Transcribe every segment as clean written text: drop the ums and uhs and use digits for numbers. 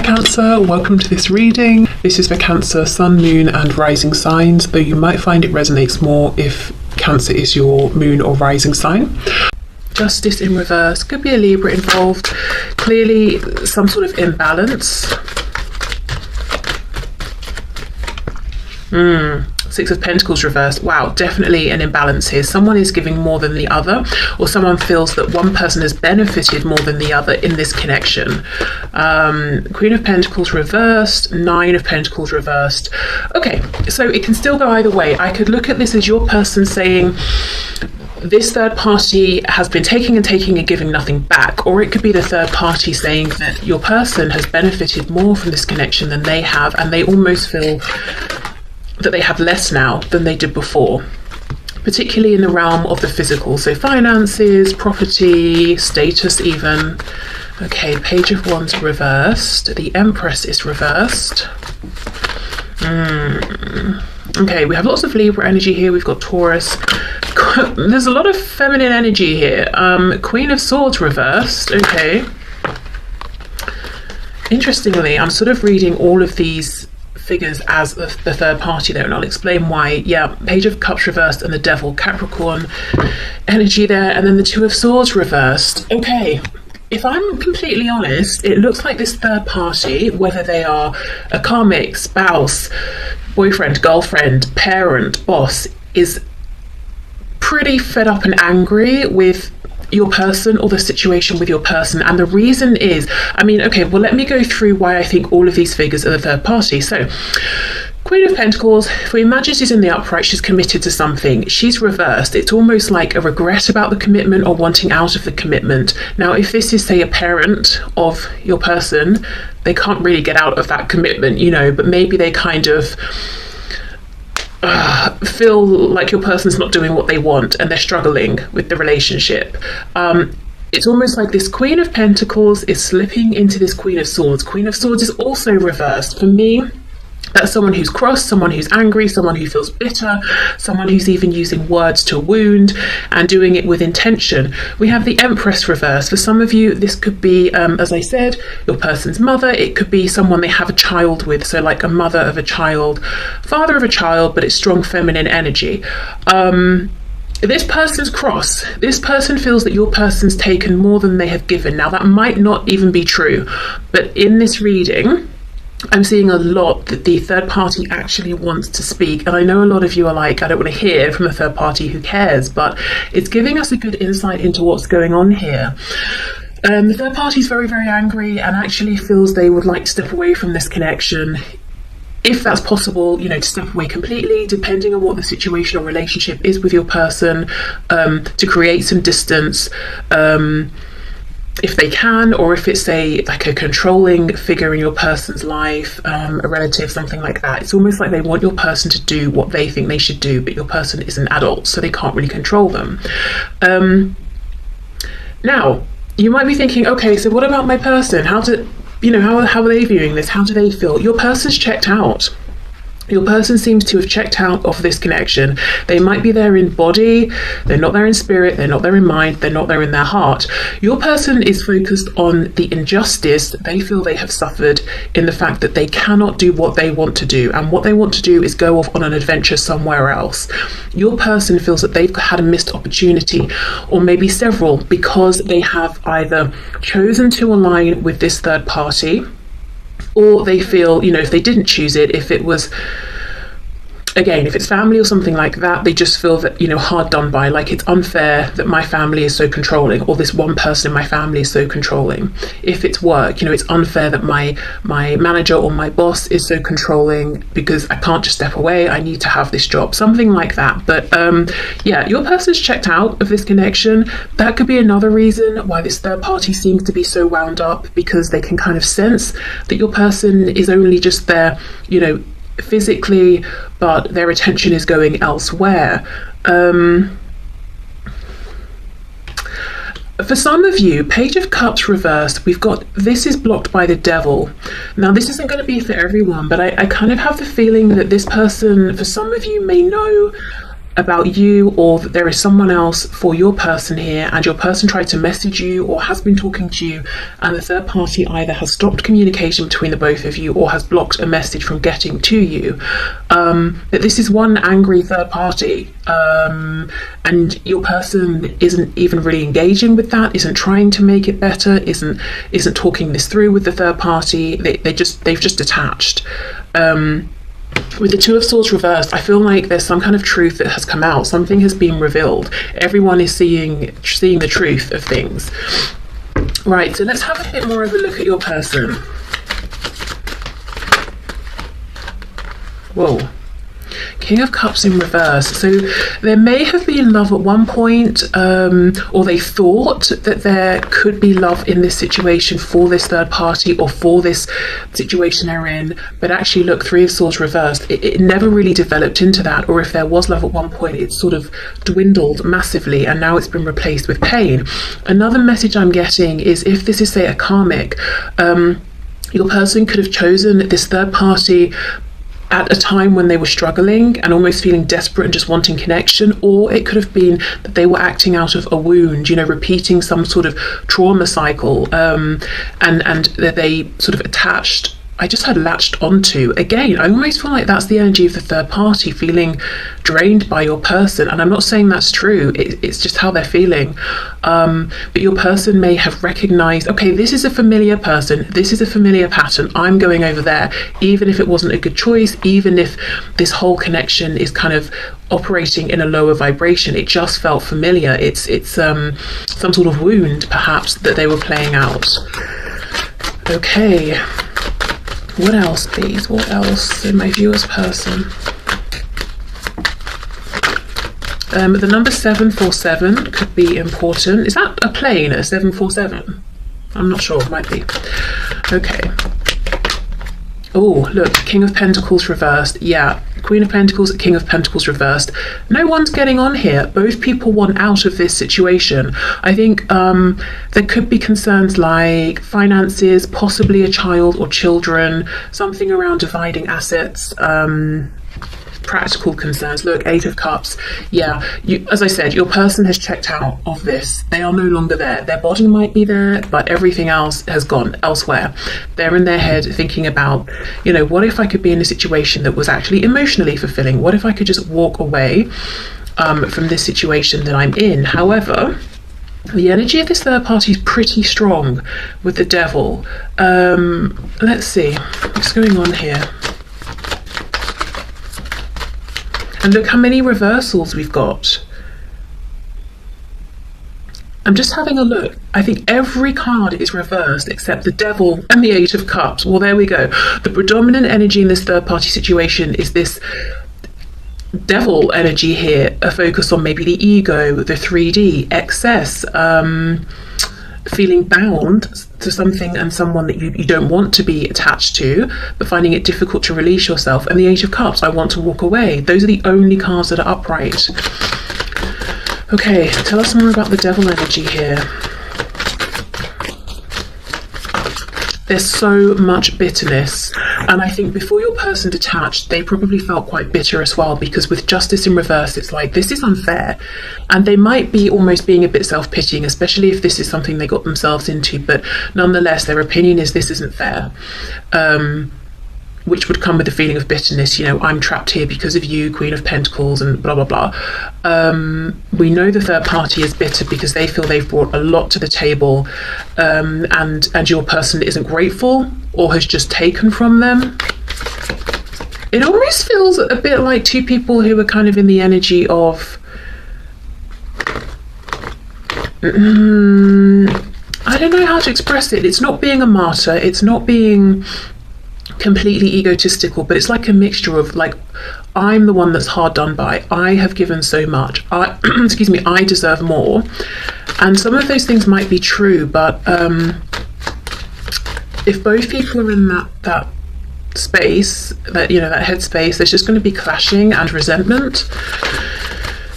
Cancer, welcome to this reading. This is for Cancer, Sun, Moon and Rising signs, though you might find it resonates more if Cancer is your moon or rising sign. Justice in reverse, could be a Libra involved, clearly some sort of imbalance. Six of Pentacles reversed. Wow, definitely an imbalance here. Someone is giving more than the other, or someone feels that one person has benefited more than the other in this connection. Queen of Pentacles reversed, Nine of Pentacles reversed. Okay, so it can still go either way. I could look at this as your person saying, this third party has been taking and giving nothing back, or it could be the third party saying that your person has benefited more from this connection than they have, and they almost feel that they have less now than they did before, particularly in the realm of the physical, so finances, property, status even. Okay, Page of Wands reversed, the Empress is reversed. Okay, we have lots of Libra energy here. We've got Taurus. There's a lot of feminine energy here. Queen of Swords reversed. Okay, interestingly, I'm sort of reading all of these figures as the third party there, and I'll explain why. Yeah, Page of Cups reversed and the Devil, Capricorn energy there, and then the Two of Swords reversed. Okay, if I'm completely honest, it looks like this third party, whether they are a karmic, spouse, boyfriend, girlfriend, parent, boss, is pretty fed up and angry with your person or the situation with your person. And the reason is, okay, well, let me go through why I think all of these figures are the third party. So Queen of Pentacles, for Her Majesty's in the upright, she's committed to something. She's reversed. It's almost like a regret about the commitment or wanting out of the commitment. Now, if this is, say, a parent of your person, they can't really get out of that commitment, but maybe they kind of feel like your person's not doing what they want and they're struggling with the relationship. It's almost like this Queen of Pentacles is slipping into this Queen of Swords. Queen of Swords is also reversed. For me, that's someone who's cross, someone who's angry, someone who feels bitter, someone who's even using words to wound and doing it with intention. We have the Empress reverse. For some of you, this could be, as I said, your person's mother. It could be someone they have a child with, so like a mother of a child, father of a child, but it's strong feminine energy. This person's cross. This person feels that your person's taken more than they have given. Now, that might not even be true, but in this reading, I'm seeing a lot that the third party actually wants to speak. And I know a lot of you are like, I don't want to hear from a third party, who cares? But it's giving us a good insight into what's going on here. The third party is very, very angry and actually feels they would like to step away from this connection. If that's possible, to step away completely, depending on what the situation or relationship is with your person, to create some distance, if they can, or if it's like a controlling figure in your person's life, a relative, something like that. It's almost like they want your person to do what they think they should do, but your person is an adult, so they can't really control them. Now, you might be thinking, okay, so what about my person? How are they viewing this? How do they feel? Your person's checked out. Your person seems to have checked out of this connection. They might be there in body, they're not there in spirit, they're not there in mind, they're not there in their heart. Your person is focused on the injustice that they feel they have suffered in the fact that they cannot do what they want to do. And what they want to do is go off on an adventure somewhere else. Your person feels that they've had a missed opportunity, or maybe several, because they have either chosen to align with this third party, or they feel, if they didn't choose it, if it was, again, if it's family or something like that, they just feel that, hard done by, like it's unfair that my family is so controlling, or this one person in my family is so controlling. If it's work, it's unfair that my manager or my boss is so controlling because I can't just step away, I need to have this job, something like that. But yeah, your person's checked out of this connection. That could be another reason why this third party seems to be so wound up, because they can kind of sense that your person is only just there, physically, but their attention is going elsewhere. For some of you, Page of Cups reversed, we've got this is blocked by the Devil. Now, this isn't going to be for everyone, but I kind of have the feeling that this person, for some of you, may know about you, or that there is someone else for your person here, and your person tried to message you or has been talking to you, and the third party either has stopped communication between the both of you or has blocked a message from getting to you. That this is one angry third party, and your person isn't even really engaging with that, isn't trying to make it better, isn't talking this through with the third party. They've just detached. With the Two of Swords reversed, I feel like there's some kind of truth that has come out. Something has been revealed. Everyone is seeing the truth of things. Right, so let's have a bit more of a look at your person. Whoa. King of Cups in reverse. So there may have been love at one point, or they thought that there could be love in this situation for this third party or for this situation they're in, but actually look, Three of Swords reversed, it never really developed into that. Or if there was love at one point, it sort of dwindled massively, and now it's been replaced with pain. Another message I'm getting is, if this is, say, a karmic, your person could have chosen this third party at a time when they were struggling and almost feeling desperate and just wanting connection, or it could have been that they were acting out of a wound, repeating some sort of trauma cycle, and that they sort of attached, I just had latched onto. Again, I almost feel like that's the energy of the third party, feeling drained by your person. And I'm not saying that's true, it's just how they're feeling. But your person may have recognized, okay, this is a familiar person, this is a familiar pattern, I'm going over there, even if it wasn't a good choice, even if this whole connection is kind of operating in a lower vibration, it just felt familiar. It's some sort of wound, perhaps, that they were playing out. Okay. What else, please? What else in my viewer's person? The number 747 could be important. Is that a plane, a 747? I'm not sure, it might be. Okay. Oh, look, King of Pentacles reversed. Yeah, Queen of Pentacles, King of Pentacles reversed. No one's getting on here. Both people want out of this situation. I think there could be concerns like finances, possibly a child or children, something around dividing assets, practical concerns. Look, Eight of Cups. Yeah, as I said, your person has checked out of this. They are no longer there. Their body might be there, but everything else has gone elsewhere. They're in their head thinking about, what if I could be in a situation that was actually emotionally fulfilling? What if I could just walk away from this situation that I'm in? However, the energy of this third party is pretty strong with the Devil. Let's see what's going on here. And look how many reversals we've got. I'm just having a look. I think every card is reversed except the Devil and the Eight of Cups. Well, there we go. The predominant energy in this third party situation is this Devil energy here, a focus on maybe the ego, the 3D, excess, feeling bound to something and someone that you don't want to be attached to, but finding it difficult to release yourself. And the Eight of Cups, I want to walk away. Those are the only cards that are upright. Okay, tell us more about the Devil energy here. There's so much bitterness, and I think before your person detached, they probably felt quite bitter as well, because with Justice in reverse, it's like, this is unfair, and they might be almost being a bit self-pitying, especially if this is something they got themselves into, but nonetheless, their opinion is this isn't fair, which would come with the feeling of bitterness. I'm trapped here because of you, Queen of Pentacles, and blah, blah, blah. We know the third party is bitter because they feel they've brought a lot to the table, and your person isn't grateful or has just taken from them. It almost feels a bit like two people who are kind of in the energy of... I don't know how to express it. It's not being a martyr. It's not being completely egotistical, but it's like a mixture of like, I'm the one that's hard done by, I have given so much, I excuse me, I deserve more. And some of those things might be true, but if both people are in that space, that that headspace, there's just going to be clashing and resentment.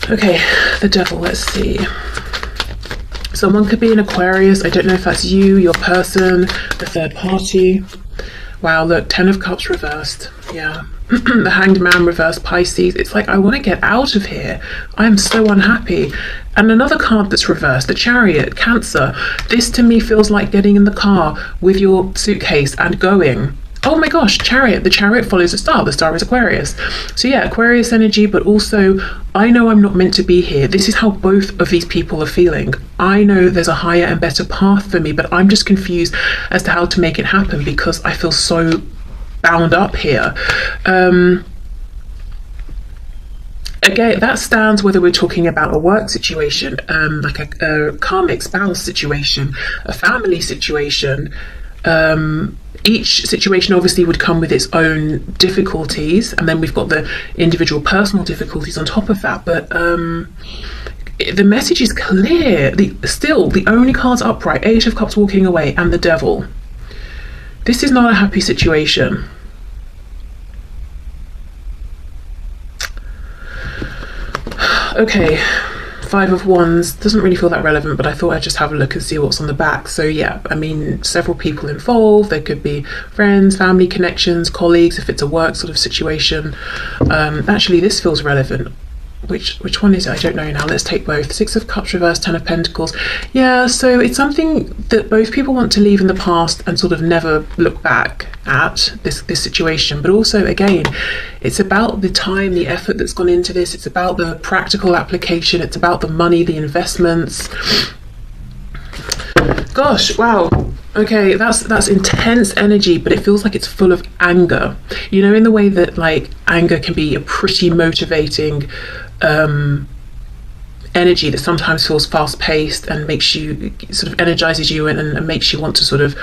Okay, the Devil, let's see. Someone could be an Aquarius. I don't know if that's you, your person, the third party. Wow, look, 10 of Cups reversed. Yeah. The Hanged Man reversed, Pisces. It's like, I want to get out of here. I am so unhappy. And another card that's reversed, the Chariot, Cancer. This to me feels like getting in the car with your suitcase and going. Oh my gosh, Chariot. The Chariot follows the star. The star is Aquarius. So yeah, Aquarius energy, but also I know I'm not meant to be here. This is how both of these people are feeling. I know there's a higher and better path for me, but I'm just confused as to how to make it happen because I feel so bound up here. Again, that stands whether we're talking about a work situation, like a karmic spouse situation, a family situation. Each situation obviously would come with its own difficulties, and then we've got the individual personal difficulties on top of that. But the message is clear. Still, the only cards upright, 8 of Cups walking away, and the Devil. This is not a happy situation. Okay, 5 of Wands doesn't really feel that relevant, but I thought I'd just have a look and see what's on the back. So yeah, I mean, several people involved. There could be friends, family connections, colleagues, if it's a work sort of situation. Actually, this feels relevant. Which one is it? I don't know now. Let's take both. 6 of Cups reversed, 10 of Pentacles. Yeah, so it's something that both people want to leave in the past and sort of never look back at this situation. But also, again, it's about the time, the effort that's gone into this. It's about the practical application. It's about the money, the investments. Gosh, wow. Okay, that's intense energy, but it feels like it's full of anger. You know, in the way that like anger can be a pretty motivating energy that sometimes feels fast-paced and makes you sort of energizes you and makes you want to sort of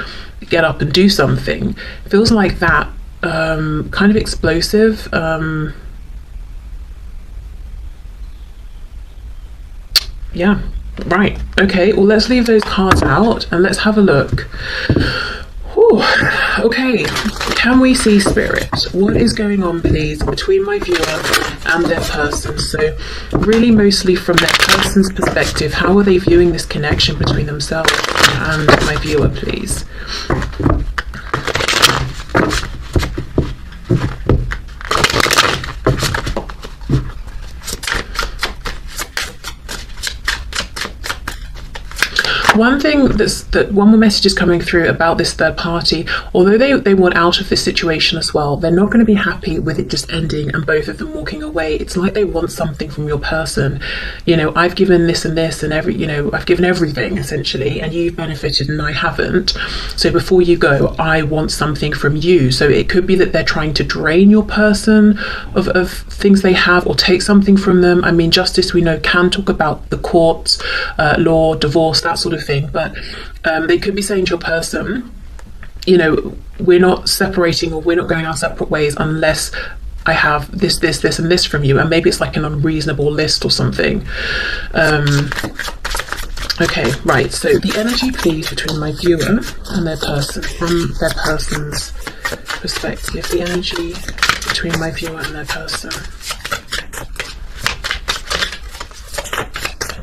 get up and do something. It feels like that, kind of explosive. Yeah. Right, okay, well, let's leave those cards out and let's have a look. Whew. Okay, can we see Spirit? What is going on, please, between my viewer and their person? So really mostly from their person's perspective, how are they viewing this connection between themselves and my viewer, please? One thing one more message is coming through about this third party. Although they want out of this situation as well, they're not going to be happy with it just ending and both of them walking away. It's like they want something from your person. You know, I've given this and this and I've given everything essentially, and you've benefited and I haven't. So before you go, I want something from you. So it could be that they're trying to drain your person of things they have or take something from them. I mean, justice, we know, can talk about the courts, law, divorce, that sort of thing, but they could be saying to your person, you know, we're not separating or we're not going our separate ways unless I have this, this, this and this from you. And maybe it's like an unreasonable list or something. Okay, right, so the energy, please, between my viewer and their person, from their person's perspective, the energy between my viewer and their person.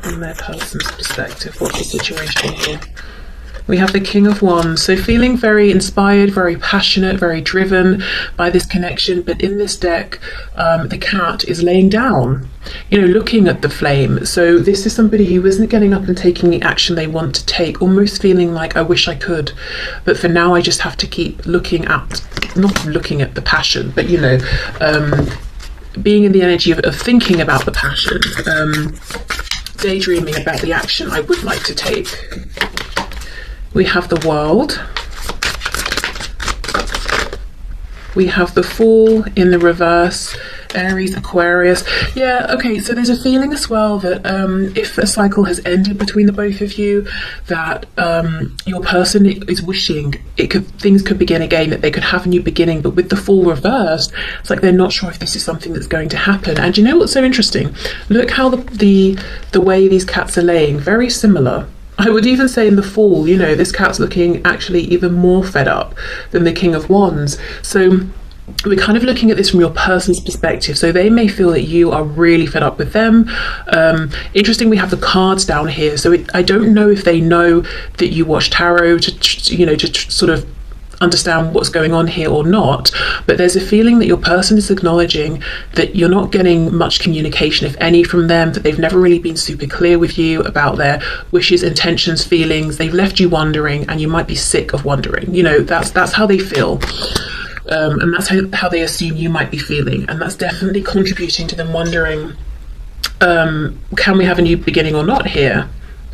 From their person's perspective, what's the situation here? We have the King of Wands, so feeling very inspired, very passionate, very driven by this connection, but in this deck, the cat is laying down, you know, looking at the flame. So this is somebody who isn't getting up and taking the action they want to take, almost feeling like, I wish I could, but for now I just have to keep looking at, not looking at the passion, but, you know, being in the energy of thinking about the passion, daydreaming about the action I would like to take. We have the World. We have the Fool in the reverse, Aries, Aquarius. Yeah, okay, so there's a feeling as well that if a cycle has ended between the both of you, that your person is wishing things could begin again, that they could have a new beginning. But with the Fool reversed, it's like they're not sure if this is something that's going to happen. And you know what's so interesting? Look how the way these cats are laying, very similar. I would even say in the Fool, you know, this cat's looking actually even more fed up than the King of Wands. So we're kind of looking at this from your person's perspective. So they may feel that you are really fed up with them. Interesting, we have the cards down here. So I don't know if they know that you watch tarot to sort of understand what's going on here or not, but there's a feeling that your person is acknowledging that you're not getting much communication, if any, from them, that they've never really been super clear with you about their wishes, intentions, feelings. They've left you wondering, and you might be sick of wondering. You know, that's how they feel. And that's how they assume you might be feeling, and that's definitely contributing to them wondering, can we have a new beginning or not here?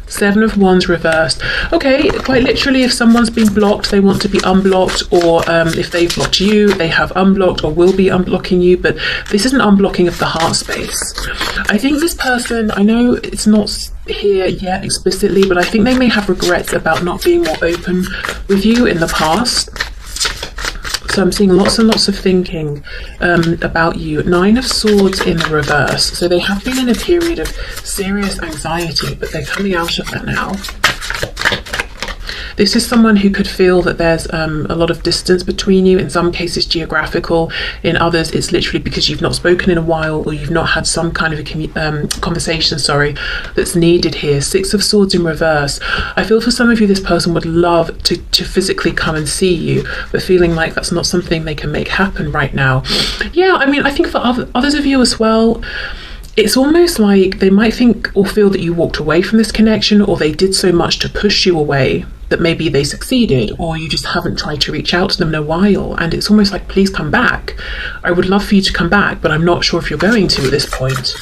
Seven of Wands reversed. Okay, quite literally, if someone's been blocked, they want to be unblocked, or if they've blocked you, they have unblocked or will be unblocking you, but this is an unblocking of the heart space. I think this person, I know it's not here yet explicitly, but I think they may have regrets about not being more open with you in the past. So I'm seeing lots and lots of thinking about you. Nine of Swords in the reverse. So they have been in a period of serious anxiety, but they're coming out of that now. This is someone who could feel that there's a lot of distance between you, in some cases geographical, in others it's literally because you've not spoken in a while, or you've not had some kind of a conversation, that's needed here. Six of Swords in reverse. I feel for some of you this person would love to physically come and see you, but feeling like that's not something they can make happen right now. Yeah, I mean, I think for others of you as well, it's almost like they might think or feel that you walked away from this connection, or they did so much to push you away that maybe they succeeded, or you just haven't tried to reach out to them in a while, and it's almost like, please come back. I would love for you to come back, but I'm not sure if you're going to at this point.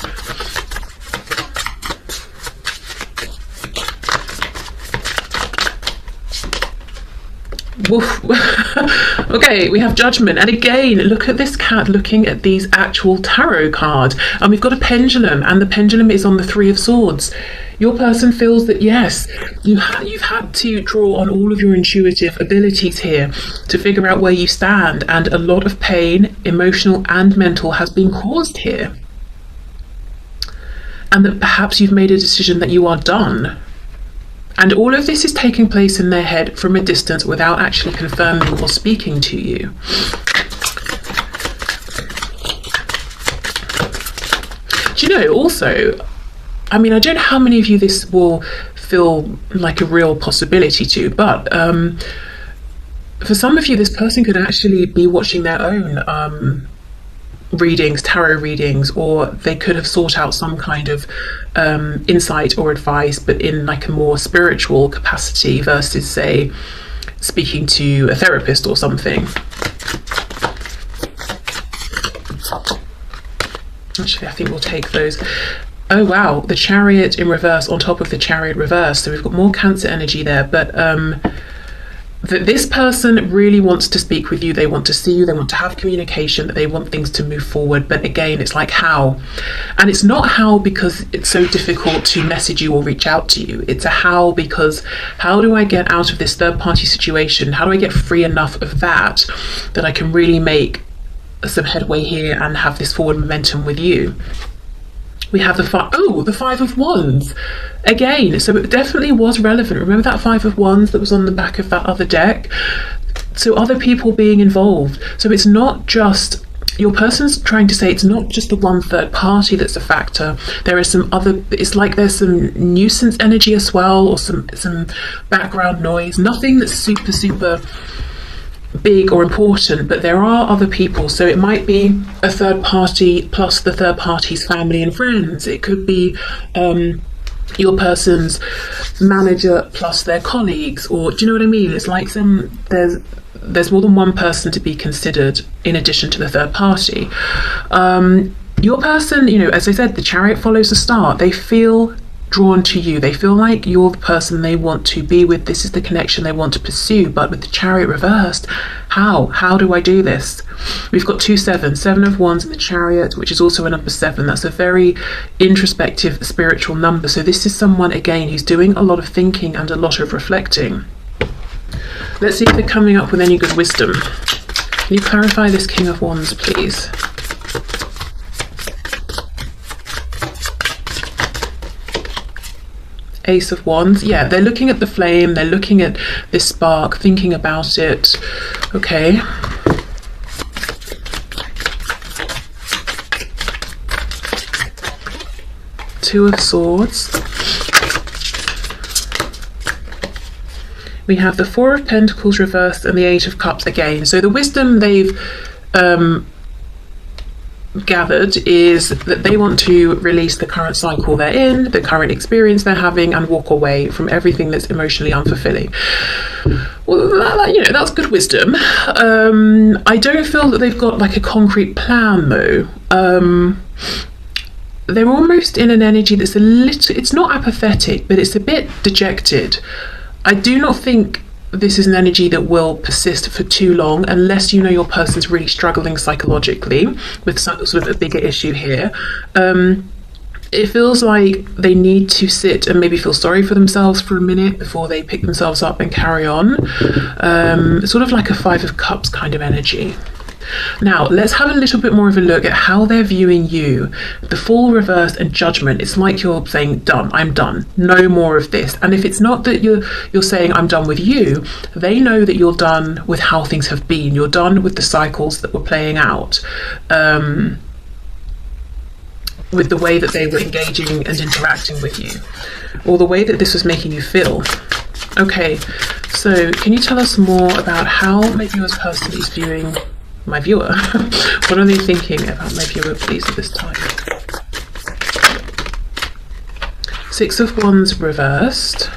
Woof. Okay, we have Judgment, and again, look at this cat looking at these actual tarot cards, and we've got a pendulum, and the pendulum is on the Three of Swords. Your person feels that, yes, you've had to draw on all of your intuitive abilities here to figure out where you stand, and a lot of pain, emotional and mental, has been caused here, and that perhaps you've made a decision that you are done. And all of this is taking place in their head from a distance without actually confirming or speaking to you. Do you know, also, I mean, I don't know how many of you this will feel like a real possibility to, but for some of you, this person could actually be watching their own readings, tarot readings, or they could have sought out some kind of insight or advice, but in like a more spiritual capacity versus, say, speaking to a therapist or something. Actually, I think we'll take those. Oh wow, the Chariot in reverse on top of the Chariot reverse. So we've got more Cancer energy there, but that this person really wants to speak with you, they want to see you, they want to have communication, that they want things to move forward, but again, it's like how. And it's not how because it's so difficult to message you or reach out to you, it's a how because how do I get out of this third party situation, how do I get free enough of that I can really make some headway here and have this forward momentum with you. We have the Five of Wands again, so it definitely was relevant. Remember that Five of Wands that was on the back of that other deck? So other people being involved. So it's not just, your person's trying to say it's not just the one third party that's a factor. There is some other, it's like there's some nuisance energy as well, or some background noise. Nothing that's super big or important, but there are other people. So it might be a third party plus the third party's family and friends. It could be your person's manager plus their colleagues, or do you know what I mean? It's like there's more than one person to be considered in addition to the third party. Your person, you know, as I said, the Chariot follows the star. They feel drawn to you, they feel like you're the person they want to be with, this is the connection they want to pursue. But with the Chariot reversed, how do I do this? We've got 2 7, 7 of Wands in the Chariot, which is also a number 7. That's a very introspective spiritual number. So this is someone again who's doing a lot of thinking and a lot of reflecting. Let's see if they're coming up with any good wisdom. Can you clarify this King of Wands, please? Ace of Wands. Yeah, they're looking at the flame, they're looking at this spark, thinking about it. Okay. Two of Swords. We have the Four of Pentacles reversed and the Eight of Cups again. So the wisdom they've gathered is that they want to release the current cycle they're in, the current experience they're having, and walk away from everything that's emotionally unfulfilling. Well, that's good wisdom. I don't feel that they've got like a concrete plan though. They're almost in an energy that's it's not apathetic, but it's a bit dejected. I do not think this is an energy that will persist for too long unless you know your person's really struggling psychologically with some sort of a bigger issue here. It feels like they need to sit and maybe feel sorry for themselves for a minute before they pick themselves up and carry on. Sort of like a Five of Cups kind of energy. Now, let's have a little bit more of a look at how they're viewing you. The Fool reversed and Judgment. It's like you're saying, done, I'm done, no more of this. And if it's not that you're saying I'm done with you, they know that you're done with how things have been. You're done with the cycles that were playing out, with the way that they were engaging and interacting with you, or the way that this was making you feel. Okay, so can you tell us more about how my viewer's person is viewing my viewer? What are they thinking about my viewer, please, at this time? Six of Wands reversed.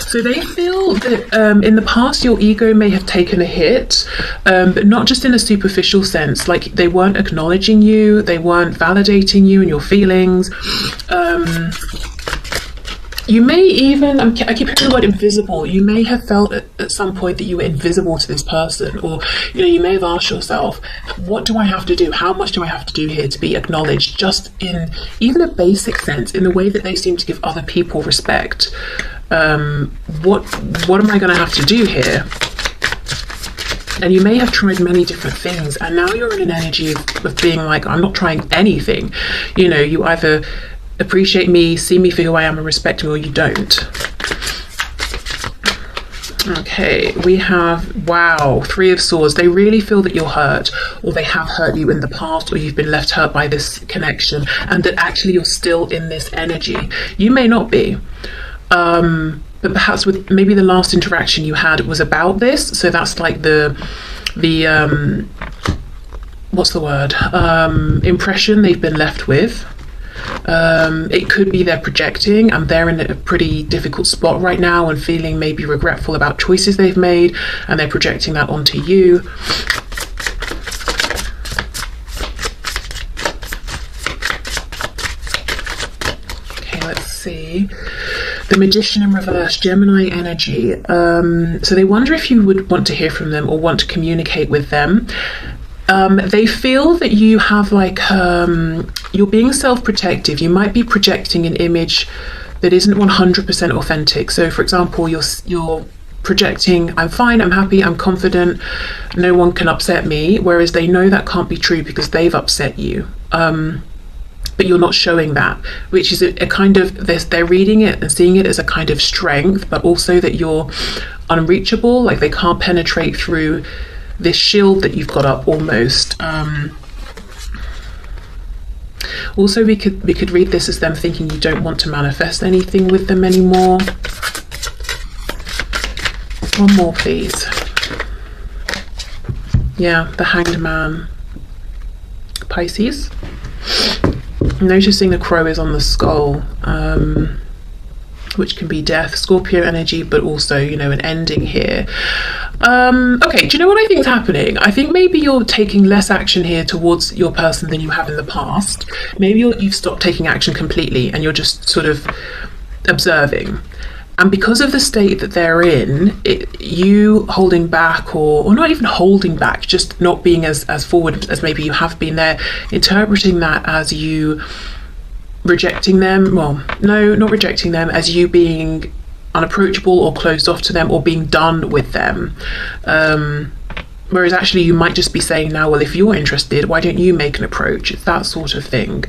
So they feel that in the past your ego may have taken a hit, but not just in a superficial sense. Like they weren't acknowledging you, they weren't validating you and your feelings. You may even, I keep hearing the word invisible, you may have felt at some point that you were invisible to this person, or you may have asked yourself, what do I have to do? How much do I have to do here to be acknowledged, just in even a basic sense, in the way that they seem to give other people respect? What am I going to have to do here? And you may have tried many different things, and now you're in an energy of being like, I'm not trying anything. You either appreciate me, see me for who I am and respect me, or you don't. Okay, we have, wow, Three of Swords. They really feel that you're hurt, or they have hurt you in the past, or you've been left hurt by this connection, and that actually you're still in this energy. You may not be, but perhaps with maybe the last interaction you had was about this, so that's like the what's the word, impression they've been left with. It could be they're projecting and they're in a pretty difficult spot right now and feeling maybe regretful about choices they've made, and they're projecting that onto you. Okay, let's see. The Magician in reverse, Gemini energy. So they wonder if you would want to hear from them or want to communicate with them. They feel that you have like, you're being self-protective. You might be projecting an image that isn't 100% authentic. So for example, you're projecting, I'm fine, I'm happy, I'm confident, no one can upset me, whereas they know that can't be true because they've upset you. But you're not showing that, which is a kind of, they're reading it and seeing it as a kind of strength, but also that you're unreachable, like they can't penetrate through this shield that you've got up almost. Also, we could read this as them thinking you don't want to manifest anything with them anymore. One more, please. Yeah, the Hanged Man. Pisces. Noticing the crow is on the skull, which can be death, Scorpio energy, but also, an ending here. Okay, do you know what I think is happening? I think maybe you're taking less action here towards your person than you have in the past. Maybe you've stopped taking action completely and you're just sort of observing. And because of the state that they're in, you holding back, or not even holding back, just not being as forward as maybe you have been, there, interpreting that as you rejecting them. Well, no, not rejecting them, as you being unapproachable or closed off to them or being done with them. Whereas actually you might just be saying now, well, if you're interested, why don't you make an approach? It's that sort of thing.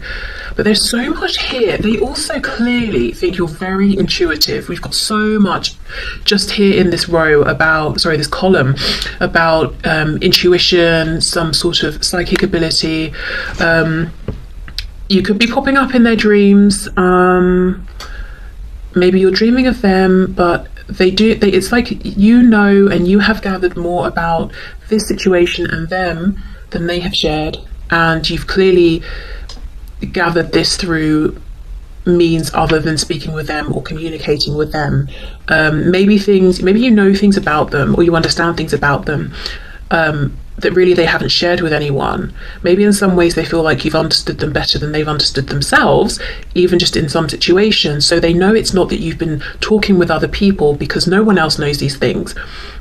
But there's so much here. They also clearly think you're very intuitive. We've got so much just here in this row about, this column about intuition, some sort of psychic ability. You could be popping up in their dreams. Maybe you're dreaming of them, but it's like, and you have gathered more about this situation and them than they have shared, and you've clearly gathered this through means other than speaking with them or communicating with them. Maybe you know things about them, or you understand things about them that really they haven't shared with anyone. Maybe in some ways they feel like you've understood them better than they've understood themselves, even just in some situations. So they know it's not that you've been talking with other people, because no one else knows these things,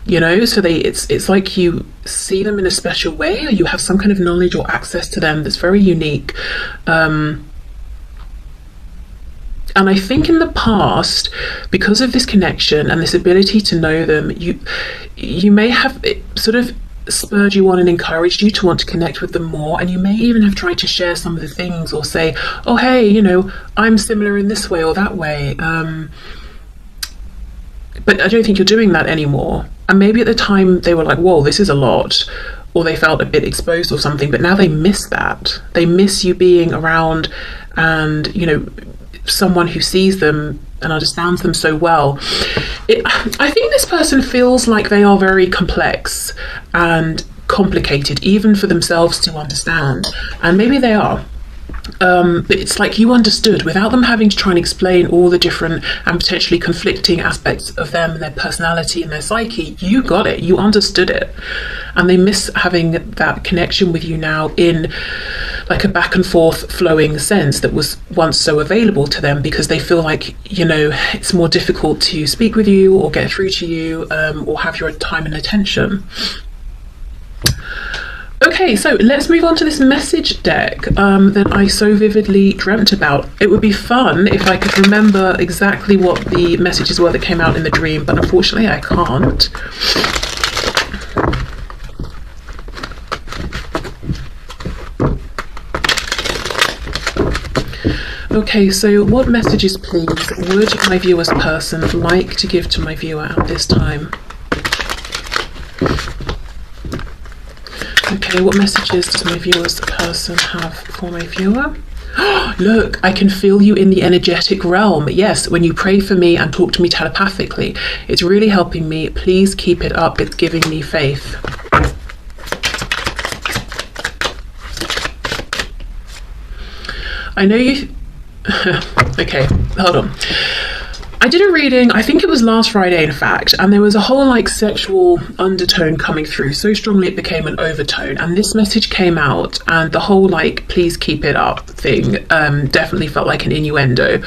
so it's like you see them in a special way, or you have some kind of knowledge or access to them that's very unique. And I think in the past, because of this connection and this ability to know them, you may have it sort of spurred you on and encouraged you to want to connect with them more, and you may even have tried to share some of the things, or say, oh hey, I'm similar in this way or that way, but I don't think you're doing that anymore. And maybe at the time they were like, whoa, this is a lot, or they felt a bit exposed or something, but now they miss that. They miss you being around and someone who sees them and understands them so well. I think this person feels like they are very complex and complicated, even for themselves to understand, and maybe they are. But it's like you understood without them having to try and explain all the different and potentially conflicting aspects of them and their personality and their psyche. You got it, you understood it, and they miss having that connection with you now in like a back and forth flowing sense that was once so available to them, because they feel like it's more difficult to speak with you or get through to you, or have your time and attention. Okay, so let's move on to this message deck that I so vividly dreamt about. It would be fun if I could remember exactly what the messages were that came out in the dream, but unfortunately I can't. Okay, so what messages, please, would my viewer's person like to give to my viewer at this time? Okay, what messages does my viewer's person have for my viewer? Look, I can feel you in the energetic realm. Yes, when you pray for me and talk to me telepathically, it's really helping me. Please keep it up. It's giving me faith. I know you... Okay, hold on. I did a reading, I think it was last Friday in fact, and there was a whole like sexual undertone coming through so strongly it became an overtone, and this message came out, and the whole like please keep it up thing definitely felt like an innuendo,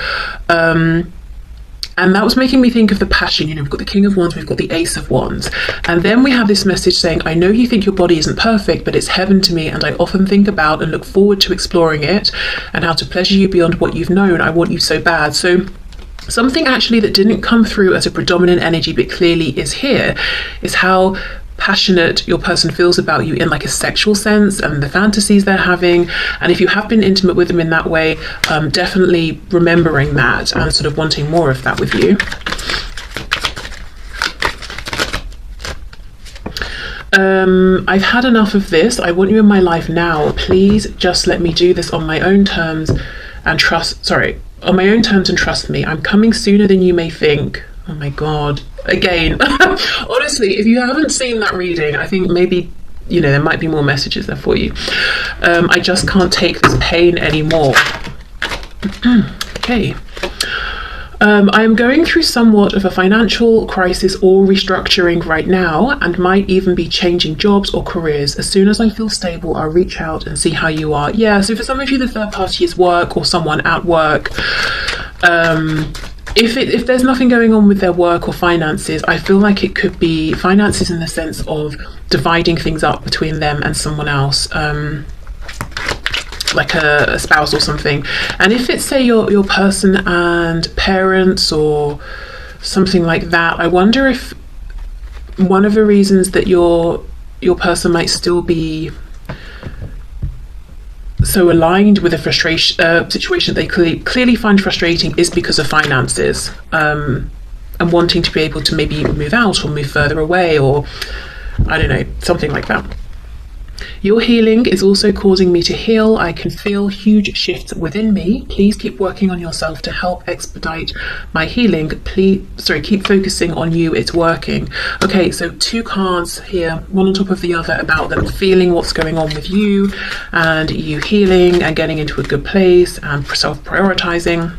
and that was making me think of the passion. We've got the King of Wands, we've got the Ace of Wands, and then we have this message saying, I know you think your body isn't perfect, but it's heaven to me, and I often think about and look forward to exploring it and how to pleasure you beyond what you've known. I want you so bad. So something actually that didn't come through as a predominant energy but clearly is here is how passionate your person feels about you in like a sexual sense, and the fantasies they're having. And if you have been intimate with them in that way, definitely remembering that and sort of wanting more of that with you. I've had enough of this. I want you in my life now. Please just let me do this on my own terms and trust me. I'm coming sooner than you may think. Oh my god. Again, honestly, if you haven't seen that reading, I think maybe, there might be more messages there for you. I just can't take this pain anymore. Okay. I am going through somewhat of a financial crisis or restructuring right now, and might even be changing jobs or careers. As soon as I feel stable, I'll reach out and see how you are. Yeah, so for some of you, the third party is work or someone at work. If there's nothing going on with their work or finances, I feel like it could be finances in the sense of dividing things up between them and someone else. Like a spouse or something. And if it's, say, your person and parents or something like that, I wonder if one of the reasons that your person might still be so aligned with a situation that they clearly find frustrating is because of finances, and wanting to be able to maybe move out or move further away, or I don't know, something like that. Your healing is also causing me to heal. I can feel huge shifts within me. Please keep working on yourself to help expedite my healing. Keep focusing on you. It's working. Okay, so 2 cards here, one on top of the other, about them feeling what's going on with you and you healing and getting into a good place and self-prioritizing.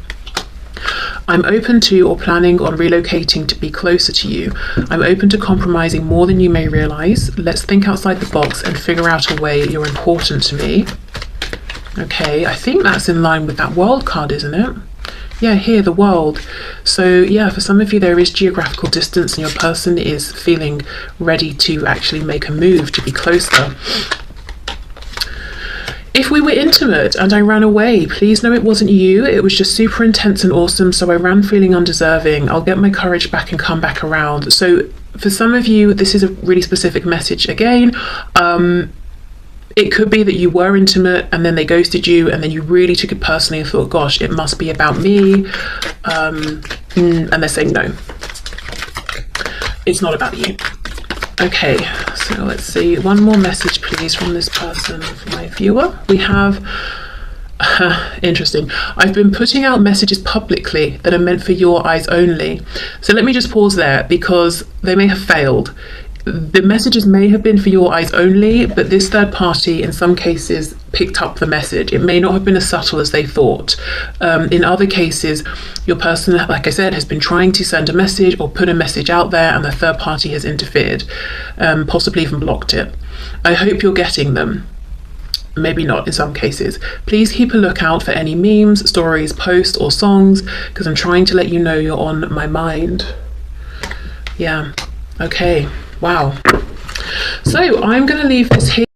I'm open to or planning on relocating to be closer to you. I'm open to compromising more than you may realize. Let's think outside the box and figure out a way. You're important to me. Okay, I think that's in line with that world card, isn't it? Yeah, here, the world. So yeah, for some of you there is geographical distance and your person is feeling ready to actually make a move to be closer. If we were intimate and I ran away, please know it wasn't you. It was just super intense and awesome, so I ran feeling undeserving. I'll get my courage back and come back around. So for some of you, this is a really specific message again. It could be that you were intimate and then they ghosted you and then you really took it personally and thought, gosh, it must be about me. And they're saying, no, it's not about you. Okay, so let's see. One more message, please, from this person, from my viewer. We have, interesting. I've been putting out messages publicly that are meant for your eyes only. So let me just pause there because they may have failed. The messages may have been for your eyes only, but this third party in some cases picked up the message. It may not have been as subtle as they thought. In other cases, your person, like I said, has been trying to send a message or put a message out there and the third party has interfered, possibly even blocked it. I hope you're getting them. Maybe not in some cases. Please keep a lookout for any memes, stories, posts or songs because I'm trying to let you know you're on my mind. Yeah, okay. Wow. So I'm going to leave this here.